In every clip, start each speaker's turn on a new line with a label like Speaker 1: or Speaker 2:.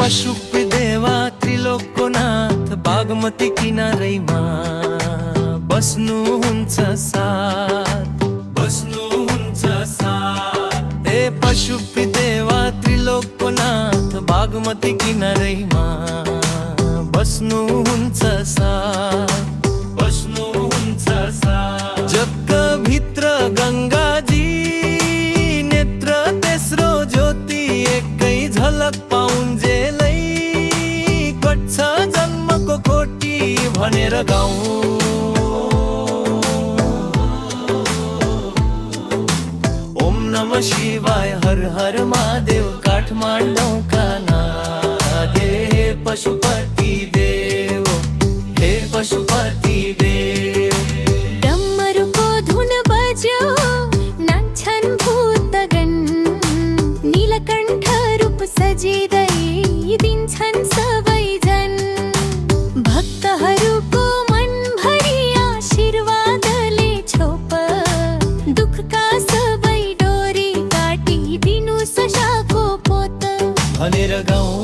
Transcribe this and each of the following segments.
Speaker 1: पशुपतिदेवा त्रिलोकनाथ बागमती किनारैमा बस्नुहुन्छ साथ, बस्नुहुन्छ साथ। ए पशुपतिदेवा त्रिलोकनाथ बागमती किनारैमा बस्नुहुन्छ साथ, बस्नुहुन्छ साथ। जगभित्र गङ्गाजी नेत्र तेस्रो ज्योति एकै झलक पाउन्जेलै कट्छ जन्मको कोटी भनेर गाउँ। ओम नमः शिवाय हर हर महादेव काठमाडौँका नाथ। हे पशुपति देव, हे पशुपति देव।
Speaker 2: डमरुको धुन बज्यो नाच्छन् भूतगण, नीलकण्ठ रूप सजिँदै दिन्छन् सबैजन। भक्तहरूको मनभरि आशीर्वादले छोप, दुःखका सबै डोरी काटिदिनु सजाको पोत
Speaker 1: भनेर गाउँ।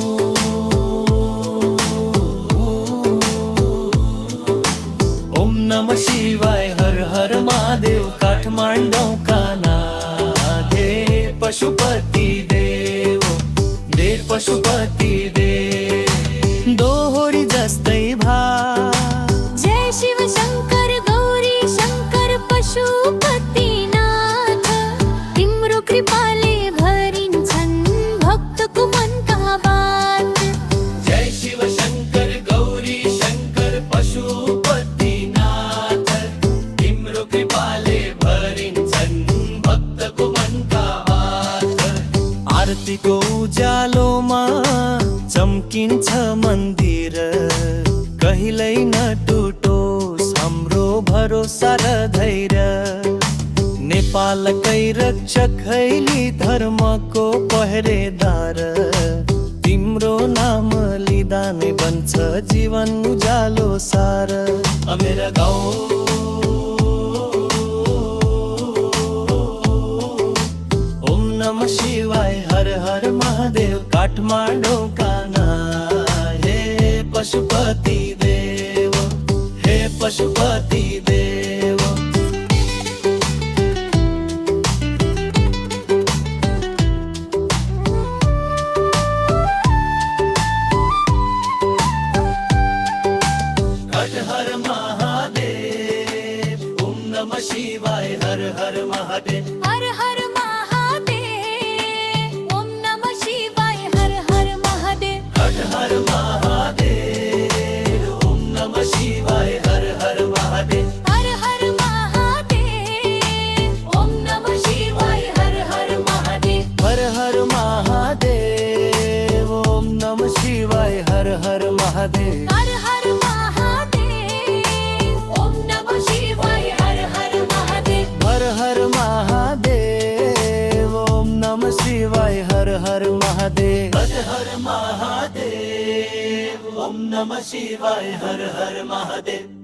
Speaker 1: ओम नमः शिवाय हर हर महादेव काठमाडौँका नाथ। हे पशुपति देव, हे पशुपति देव। दोहोरी जस्तै भा
Speaker 2: जय शिव शङ्कर गौरी शङ्कर पशुपतिनाथ। तिम्रो कृपाले भरिन्छन् भक्तको मनका बात।
Speaker 1: जय शिव शङ्कर गौरी शङ्कर पशुपतिनाथ। तिम्रो कृपाले भरिन्छन् भक्तको मनका बात। आरतीको उज्यालोमा चम्किन्छ मन्दिर, कहिल्यै नटुटोस् हाम्रो भरोसा र धैर्य। नेपालकै रक्षक हैली धर्मको पहरेदार, तिम्रो नाम लिँदा नै बन्छ जीवन उज्यालो सार। मेरा गाउँ। ओम नमः शिवाय हर हर महादेव काठमाडौँका नाथ। हे पशुपति देव, हे पशुपति देव। हर हर महादेव। ओम नमः शिवाय हर हर महादेव।
Speaker 2: हर हर महादेव। ओम नमः शिवाय हर हर महादेव।
Speaker 1: हर हर महादेव। ओम नमः शिवाय हर हर महादेव।
Speaker 2: हर हर महादेव। ओम नमः शिवाय हर हर महादेव।
Speaker 1: हर हर महादेव। ओम नमः शिवाय हर हर महादेव।
Speaker 2: हर हर महादेव। ओम नमः शिवाय हर हर महादेव।
Speaker 1: हर हर महादेव। ओम नमः शिवाय हर हर महादेव। हर हर महादेव। ओम नमः शिवाय हर हर महादेव।